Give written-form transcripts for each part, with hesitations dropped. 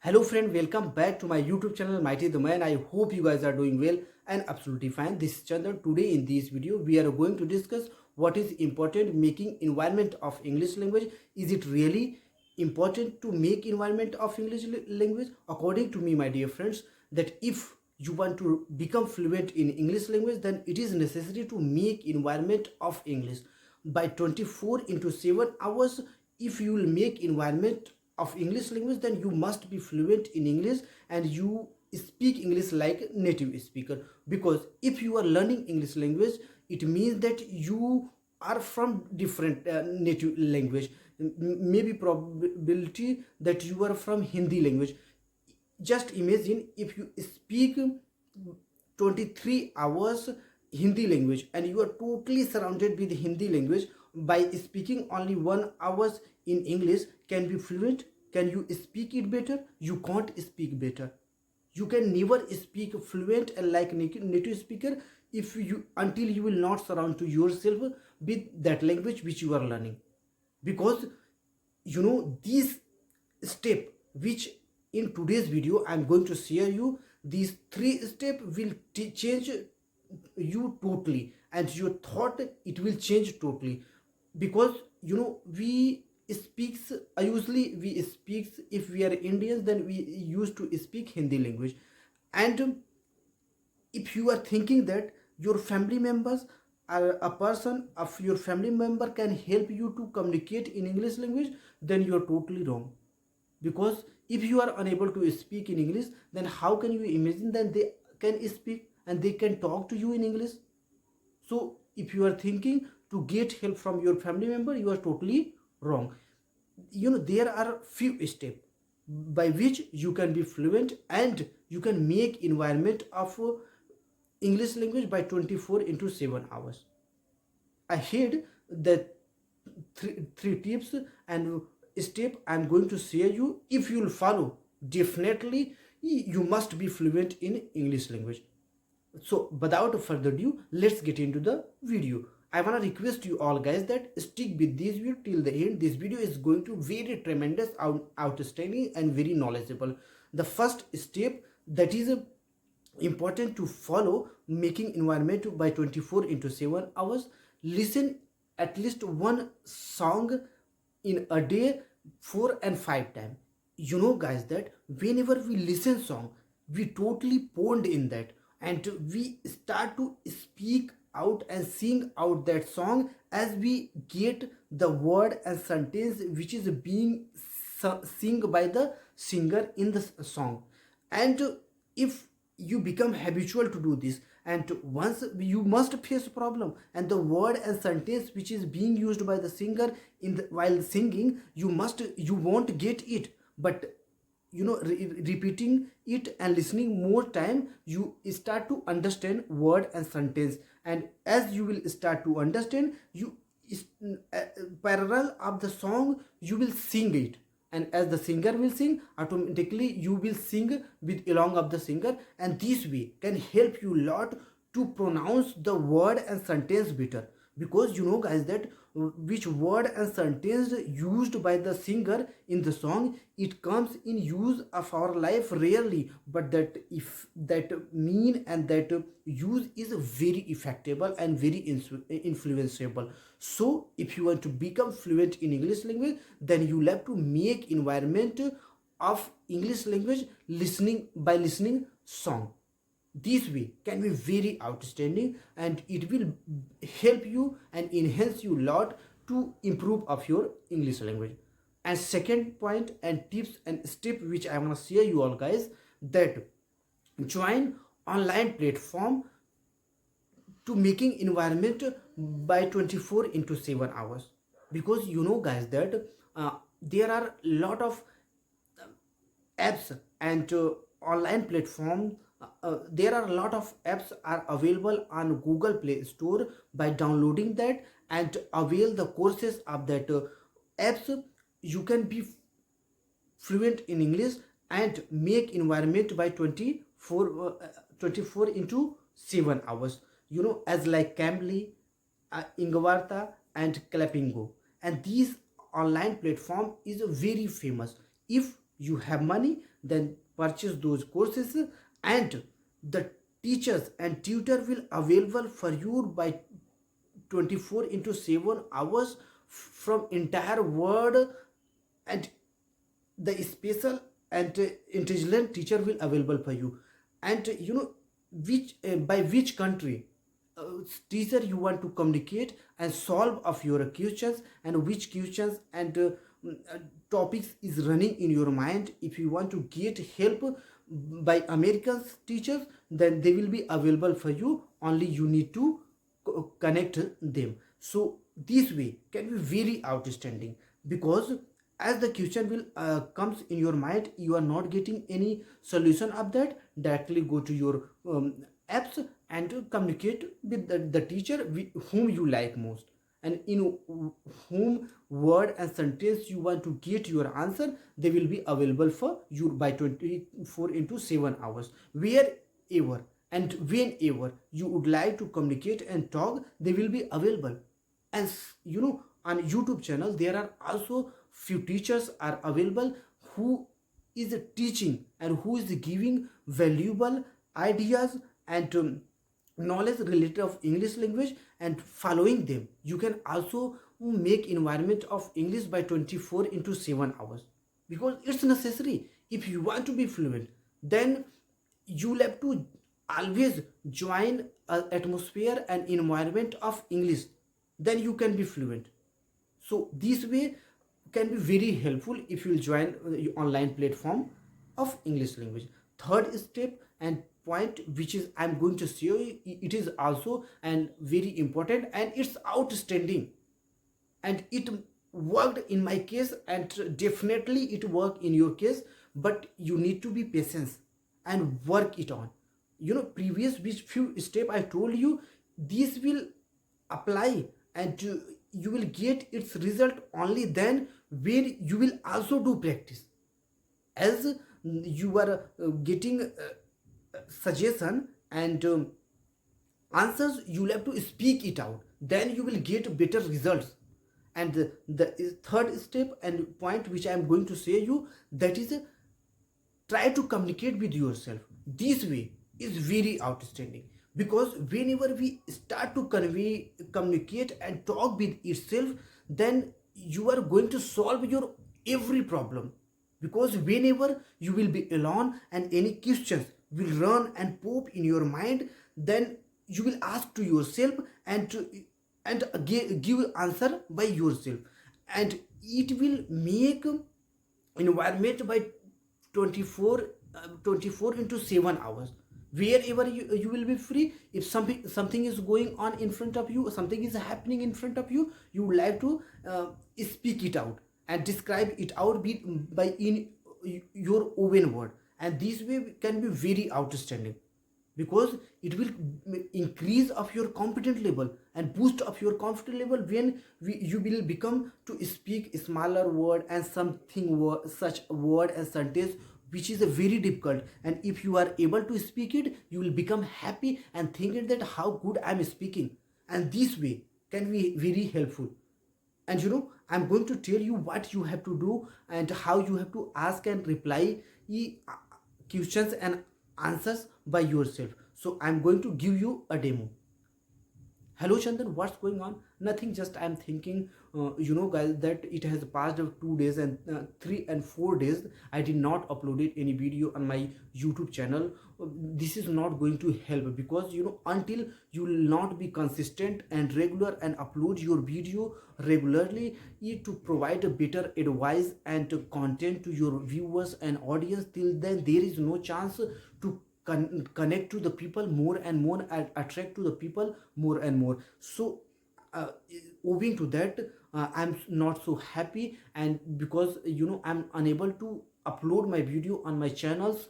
Hello friend, welcome back to my YouTube channel Almightytheman. I hope you guys are doing well and absolutely fine. This is Chandan. Today in this video we are going to discuss what is important making environment of English language. Is it really important to make environment of English language? According to me, my dear friends, that if you want to become fluent in English language, then it is necessary to make environment of English by 24 into 7 hours. If you will make environment of English language, then you must be fluent in English and you speak English like native speaker. Because if you are learning English language, it means that you are from different native language. Maybe probability that you are from Hindi language. Just imagine if you speak 23 hours Hindi language and you are totally surrounded with Hindi language. By speaking only 1 hours in English, can be fluent? Can you speak it better? You can't speak better. You can never speak fluent and like native speaker if you until you will not surround to yourself with that language which you are learning. Because this step which in today's video I'm going to share you, these 3 steps will change you totally and your thought it will change totally. Because we speaks usually we speaks, if we are Indians then we used to speak Hindi language. And if you are thinking that your family members are a person of your family member can help you to communicate in English language, then you are totally wrong. Because if you are unable to speak in English, then how can you imagine that they can speak and they can talk to you in English? So if you are thinking to get help from your family member, you are totally wrong. There are few steps by which you can be fluent and you can make environment of English language by 24 into 7 hours. I had the three tips and step I'm going to share you. If you'll follow, definitely you must be fluent in English language. So without further ado, let's get into the video. I want to request you all guys that stick with this video till the end. This video is going to very tremendous, outstanding and very knowledgeable. The first step that is important to follow making environment by 24 into 7 hours. Listen at least one song in a day 4 and 5 times. Guys, that whenever we listen song, we totally pond in that and we start to speak out and sing out that song as we get the word and sentence which is being sung by the singer in the song. And if you become habitual to do this, and once you must face a problem and the word and sentence which is being used by the singer while singing, you won't get it. But repeating it and listening more time, you start to understand word and sentence. And as you will start to understand, you parallel of the song you will sing it, and as the singer will sing, automatically you will sing with along of the singer. And this way can help you a lot to pronounce the word and sentence better. Because guys, that which word and sentence used by the singer in the song, it comes in use of our life rarely, but that if that mean and that use is very effective and very influenceable. So if you want to become fluent in English language, then you have to make environment of English language listening song. This way can be very outstanding and it will help you and enhance you a lot to improve of your English language. And second point and tips and step which I want to share you all guys, that join online platform to making environment by 24 into 7 hours. Because guys, that there are lot of apps and online platform. There are a lot of apps are available on Google Play Store. By downloading that and avail the courses of that apps, you can be fluent in English and make environment by 24 into 7 hours. As like Cambly, Ingvarta and Clappingo. And these online platform is very famous. If you have money, then purchase those courses, and the teachers and tutor will available for you by 24 into 7 hours from entire world. And the special and intelligent teacher will available for you. And which by which country uh, teacher you want to communicate and solve of your questions, and which questions and uh, topics is running in your mind. If you want to get help by American teachers, then they will be available for you, only you need to connect them. So this way can be very outstanding, because as the question will comes in your mind, you are not getting any solution of that, directly go to your apps and communicate with the teacher whom you like most, and in whom word and sentence you want to get your answer. They will be available for you by 24 into 7 hours. Wherever and whenever you would like to communicate and talk, they will be available. And on YouTube channel there are also few teachers are available who is teaching and who is giving valuable ideas and knowledge related of English language, and following them you can also make environment of English by 24 into 7 hours, because it's necessary. If you want to be fluent, then you'll have to always join an atmosphere and environment of English, then you can be fluent. So this way can be very helpful if you join the online platform of English language. Third step and point which is I'm going to show you, it is also and very important, and it's outstanding, and it worked in my case, and definitely it worked in your case. But you need to be patient and work it on. Previous which few step I told you, this will apply, and you will get its result only then where you will also do practice. As you are getting suggestion and answers, you will have to speak it out, then you will get better results. And the third step and point which I am going to say you, that is try to communicate with yourself. This way is very outstanding, because whenever we start to communicate and talk with itself, then you are going to solve your every problem. Because whenever you will be alone and any questions will run and pop in your mind, then you will ask to yourself and give answer by yourself, and it will make environment by 24 24 into 7 hours. Wherever you will be free, if something is going on in front of you, something is happening in front of you, you would like to speak it out and describe it out by in your own word, and this way can be very outstanding, because it will increase of your confidence level and boost of your confidence level when you will become to speak smaller word and such word and sentence which is a very difficult. And if you are able to speak it, you will become happy and thinking that how good I am speaking, and this way can be very helpful. And I'm going to tell you what you have to do and how you have to ask and reply questions and answers by yourself. So I'm going to give you a demo. Hello Chandan, what's going on? Nothing, just I'm thinking, guys, that it has passed 2 days and 3 and 4 days. I did not uploaded any video on my YouTube channel. This is not going to help, because until you will not be consistent and regular and upload your video regularly to provide a better advice and content to your viewers and audience, till then there is no chance to connect to the people more and more and attract to the people more and more. So uh, owing to that, I'm not so happy, and because I'm unable to upload my video on my channels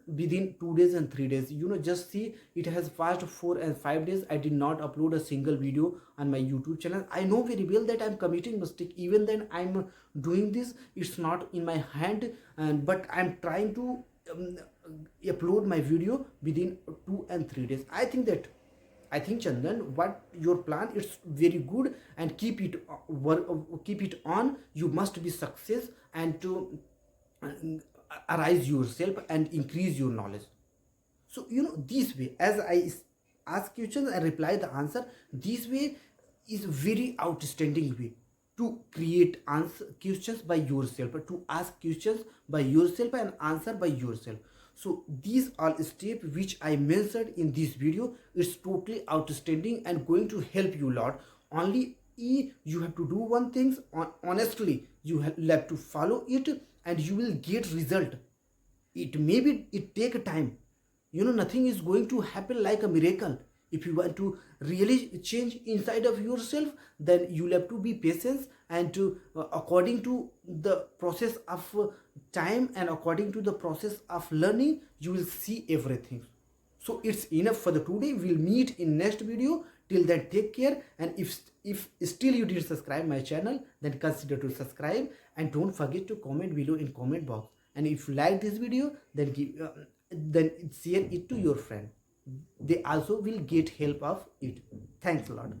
within 2 days and 3 days. Just see, it has passed 4 and 5 days. I did not upload a single video on my YouTube channel. I know very well that I'm committing mistake, even then I'm doing this. It's not in my hand, and but I'm trying to upload my video within 2 and 3 days. I think Chandan, what your plan is very good, and keep it keep it on. You must be success, and to arise yourself and increase your knowledge. So this way, as I ask questions and reply the answer, this way is very outstanding way to create answer questions by yourself, to ask questions by yourself and answer by yourself. So these are steps which I mentioned in this video. It's totally outstanding and going to help you a lot. Only you have to do one thing honestly, you have to follow it and you will get result. It maybe it take time. Nothing is going to happen like a miracle. If you want to really change inside of yourself, then you'll have to be patient and to according to the process of time and according to the process of learning, you will see everything. So it's enough for the today. We'll meet in next video. Till then, take care. And if still you didn't subscribe my channel, then consider to subscribe and don't forget to comment below in comment box. And if you like this video, then then share it to your friend. They also will get help of it. Thanks a lot.